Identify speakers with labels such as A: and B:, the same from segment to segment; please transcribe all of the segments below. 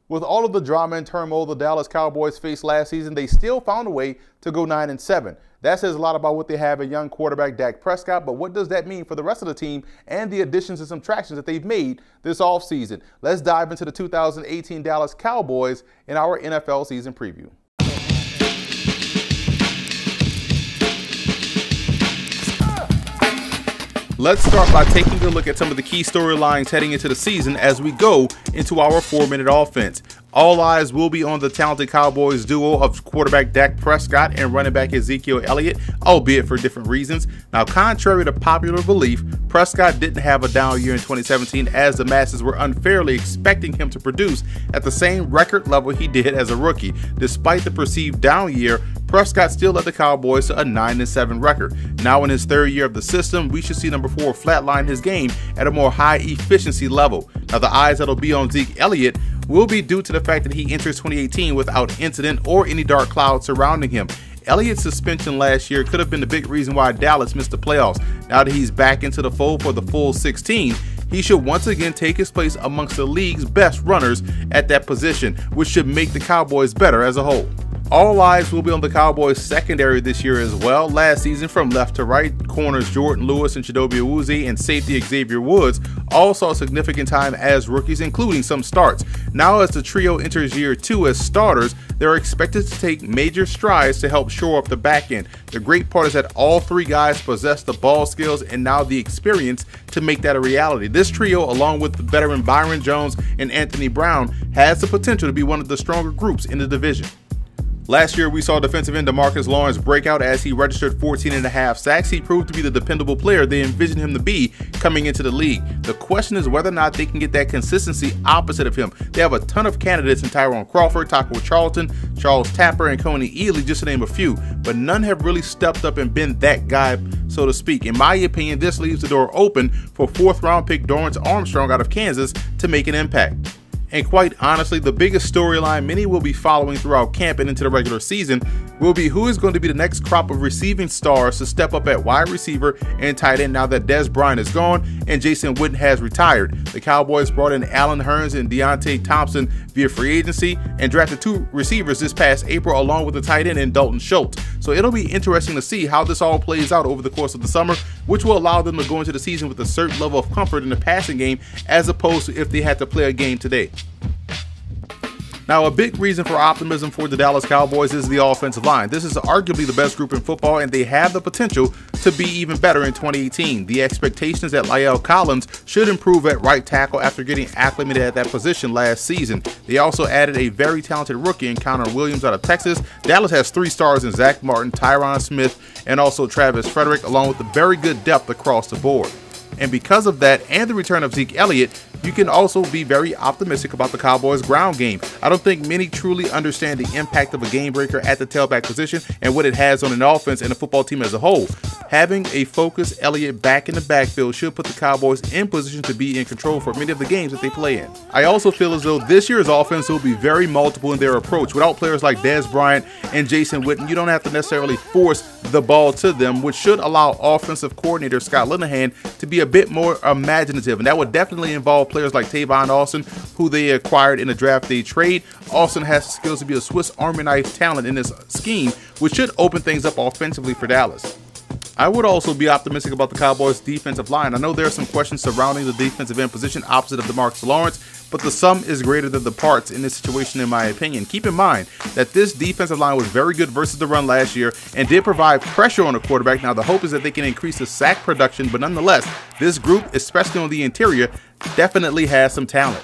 A: With all of the drama and turmoil the Dallas Cowboys faced last season, they still found a way to go 9-7. That says a lot about what they have in young quarterback Dak Prescott, but what does that mean for the rest of the team and the additions and subtractions that they've made this offseason? Let's dive into the 2018 Dallas Cowboys in our NFL season preview. Let's start by taking a look at some of the key storylines heading into the season as we go into our 4-minute offense. All eyes will be on the talented Cowboys duo of quarterback Dak Prescott and running back Ezekiel Elliott, albeit for different reasons. Now, contrary to popular belief, Prescott didn't have a down year in 2017 as the masses were unfairly expecting him to produce at the same record level he did as a rookie. Despite the perceived down year, Prescott still led the Cowboys to a 9-7 record. Now in his third year of the system, we should see number 4 flatline his game at a more high efficiency level. Now the eyes that'll be on Zeke Elliott will be due to the fact that he enters 2018 without incident or any dark clouds surrounding him. Elliott's suspension last year could have been the big reason why Dallas missed the playoffs. Now that he's back into the fold for the full 16, he should once again take his place amongst the league's best runners at that position, which should make the Cowboys better as a whole. All eyes will be on the Cowboys secondary this year as well. Last season, from left to right, corners Jordan Lewis and Chidobe Awuzie and safety Xavier Woods all saw significant time as rookies, including some starts. Now as the trio enters year 2 as starters, they're expected to take major strides to help shore up the back end. The great part is that all 3 guys possess the ball skills and now the experience to make that a reality. This trio, along with the veteran Byron Jones and Anthony Brown, has the potential to be one of the stronger groups in the division. Last year, we saw defensive end DeMarcus Lawrence break out as he registered 14.5 sacks. He proved to be the dependable player they envisioned him to be coming into the league. The question is whether or not they can get that consistency opposite of him. They have a ton of candidates in Tyrone Crawford, Taco Charlton, Charles Tapper, and Coney Ealy, just to name a few, but none have really stepped up and been that guy, so to speak. In my opinion, this leaves the door open for 4th-round pick Dorrance Armstrong out of Kansas to make an impact. And quite honestly, the biggest storyline many will be following throughout camp and into the regular season will be who is going to be the next crop of receiving stars to step up at wide receiver and tight end now that Dez Bryant is gone and Jason Witten has retired. The Cowboys brought in Allen Hurns and Deontay Thompson via free agency and drafted 2 receivers this past April along with the tight end in Dalton Schultz. So it'll be interesting to see how this all plays out over the course of the summer, which will allow them to go into the season with a certain level of comfort in the passing game as opposed to if they had to play a game today. Now, a big reason for optimism for the Dallas Cowboys is the offensive line. This is arguably the best group in football, and they have the potential to be even better in 2018. The expectation is that La'el Collins should improve at right tackle after getting acclimated at that position last season. They also added a very talented rookie in Connor Williams out of Texas. Dallas has 3 stars in Zach Martin, Tyron Smith, and also Travis Frederick, along with the very good depth across the board. And because of that and the return of Zeke Elliott, you can also be very optimistic about the Cowboys' ground game. I don't think many truly understand the impact of a game breaker at the tailback position and what it has on an offense and a football team as a whole. Having a focused Elliott back in the backfield should put the Cowboys in position to be in control for many of the games that they play in. I also feel as though this year's offense will be very multiple in their approach. Without players like Dez Bryant and Jason Witten, you don't have to necessarily force the ball to them, which should allow offensive coordinator Scott Linehan to be a bit more imaginative, and that would definitely involve players like Tavon Austin, who they acquired in a draft day trade. Austin has the skills to be a Swiss Army knife talent in this scheme, which should open things up offensively for Dallas. I would also be optimistic about the Cowboys' defensive line. I know there are some questions surrounding the defensive end position opposite of DeMarcus Lawrence, but the sum is greater than the parts in this situation, in my opinion. Keep in mind that this defensive line was very good versus the run last year and did provide pressure on the quarterback. Now, the hope is that they can increase the sack production, but nonetheless, this group, especially on the interior, definitely has some talent.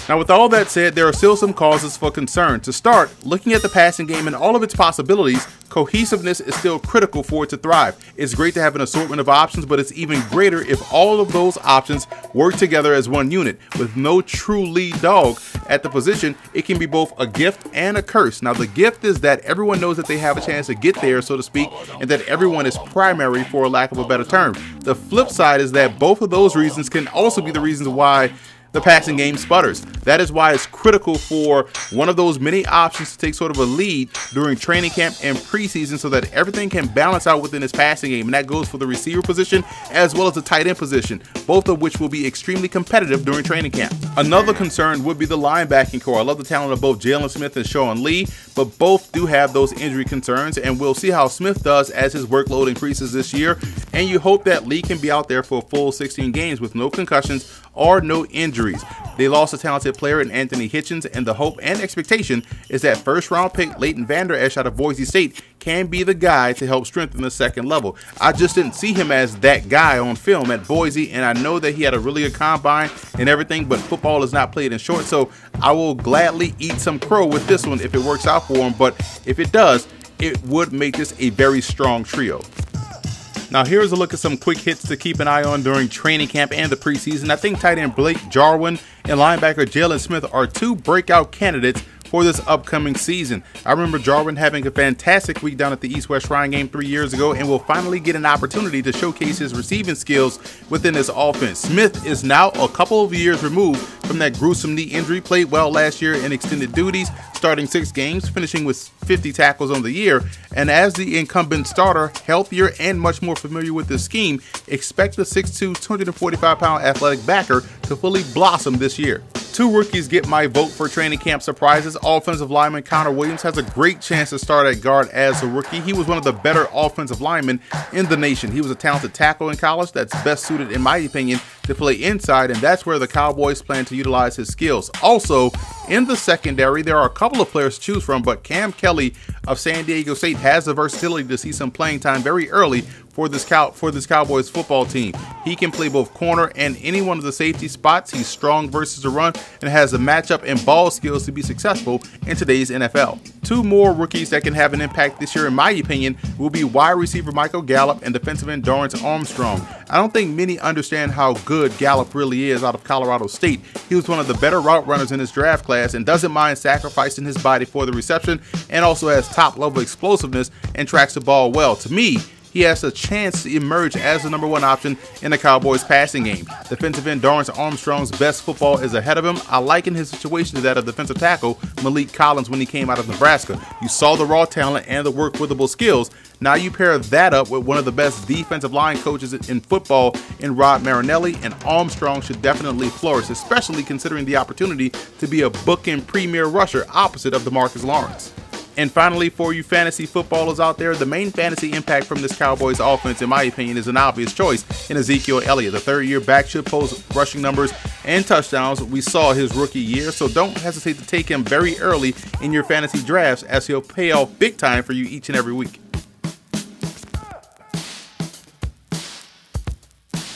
A: Now, with all that said, there are still some causes for concern. To start, looking at the passing game and all of its possibilities, cohesiveness is still critical for it to thrive. It's great to have an assortment of options, but it's even greater if all of those options work together as one unit. With no true lead dog at the position, it can be both a gift and a curse. Now, the gift is that everyone knows that they have a chance to get there, so to speak, and that everyone is primary, for lack of a better term. The flip side is that both of those reasons can also be the reasons why the passing game sputters. That is why it's critical for one of those many options to take sort of a lead during training camp and preseason so that everything can balance out within his passing game. And that goes for the receiver position as well as the tight end position, both of which will be extremely competitive during training camp. Another concern would be the linebacking core. I love the talent of both Jalen Smith and Sean Lee, but both do have those injury concerns, and we'll see how Smith does as his workload increases this year. And you hope that Lee can be out there for a full 16 games with no concussions or no injuries. They lost a talented player in Anthony Hitchens, and the hope and expectation is that first-round pick Leighton Vander Esch out of Boise State can be the guy to help strengthen the second level. I just didn't see him as that guy on film at Boise, and I know that he had a really good combine and everything, but football is not played in short, so I will gladly eat some crow with this one if it works out for him, but if it does, it would make this a very strong trio. Now here's a look at some quick hits to keep an eye on during training camp and the preseason. I think tight end Blake Jarwin and linebacker Jalen Smith are two breakout candidates for this upcoming season. I remember Jarwin having a fantastic week down at the East-West Shrine game 3 years ago and will finally get an opportunity to showcase his receiving skills within this offense. Smith is now a couple of years removed from that gruesome knee injury, played well last year in extended duties, starting 6 games, finishing with 50 tackles on the year, and as the incumbent starter, healthier and much more familiar with the scheme, expect the 6'2", 245-pound athletic backer to fully blossom this year. 2 rookies get my vote for training camp surprises. Offensive lineman Connor Williams has a great chance to start at guard as a rookie. He was one of the better offensive linemen in the nation. He was a talented tackle in college that's best suited, in my opinion, to play inside, and that's where the Cowboys plan to utilize his skills. Also, in the secondary, there are a couple of players to choose from, but Cam Kelly of San Diego State has the versatility to see some playing time very early for this Cowboys football team. He can play both corner and any one of the safety spots. He's strong versus the run and has the matchup and ball skills to be successful in today's NFL. 2 more rookies that can have an impact this year, in my opinion, will be wide receiver Michael Gallup and defensive end Dorrance Armstrong. I don't think many understand how good Gallup really is out of Colorado State. He was one of the better route runners in his draft class and doesn't mind sacrificing his body for the reception, and also has top-level explosiveness and tracks the ball well. To me, he has a chance to emerge as the #1 option in the Cowboys passing game. Defensive end Dorrance Armstrong's best football is ahead of him. I liken his situation to that of defensive tackle Malik Collins when he came out of Nebraska. You saw the raw talent and the work-withable skills. Now you pair that up with one of the best defensive line coaches in football in Rod Marinelli, and Armstrong should definitely flourish, especially considering the opportunity to be a bookend premier rusher opposite of DeMarcus Lawrence. And finally, for you fantasy footballers out there, the main fantasy impact from this Cowboys offense, in my opinion, is an obvious choice in Ezekiel Elliott. The third-year back should post rushing numbers and touchdowns we saw his rookie year, so don't hesitate to take him very early in your fantasy drafts, as he'll pay off big time for you each and every week.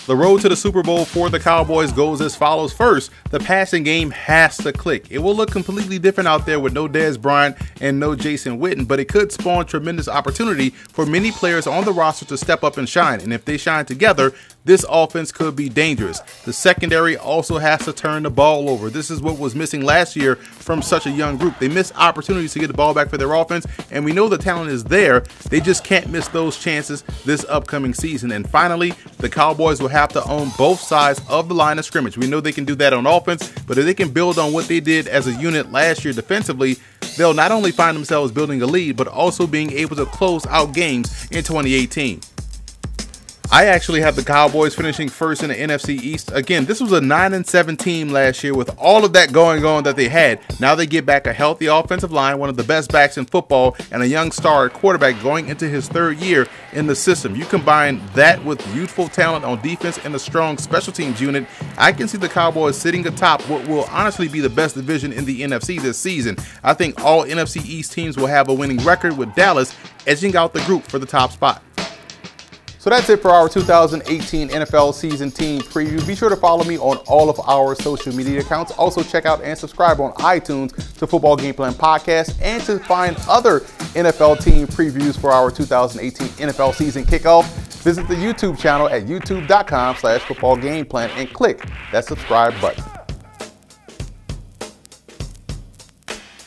A: The road to the Super Bowl for the Cowboys goes as follows. First, the passing game has to click. It will look completely different out there with no Dez Bryant and no Jason Witten, but it could spawn tremendous opportunity for many players on the roster to step up and shine. And if they shine together, this offense could be dangerous. The secondary also has to turn the ball over. This is what was missing last year from such a young group. They missed opportunities to get the ball back for their offense, and we know the talent is there. They just can't miss those chances this upcoming season. And finally, the Cowboys will have to own both sides of the line of scrimmage. We know they can do that on offense, but if they can build on what they did as a unit last year defensively, they'll not only find themselves building a lead, but also being able to close out games in 2018. I actually have the Cowboys finishing first in the NFC East. Again, this was a 9-7 team last year with all of that going on that they had. Now they get back a healthy offensive line, one of the best backs in football, and a young star quarterback going into his 3rd year in the system. You combine that with youthful talent on defense and a strong special teams unit, I can see the Cowboys sitting atop what will honestly be the best division in the NFC this season. I think all NFC East teams will have a winning record, with Dallas edging out the group for the top spot. So that's it for our 2018 NFL season team preview. Be sure to follow me on all of our social media accounts. Also check out and subscribe on iTunes to Football Game Plan Podcast, and to find other NFL team previews for our 2018 NFL season kickoff, visit the YouTube channel at youtube.com/footballgameplan and click that subscribe button.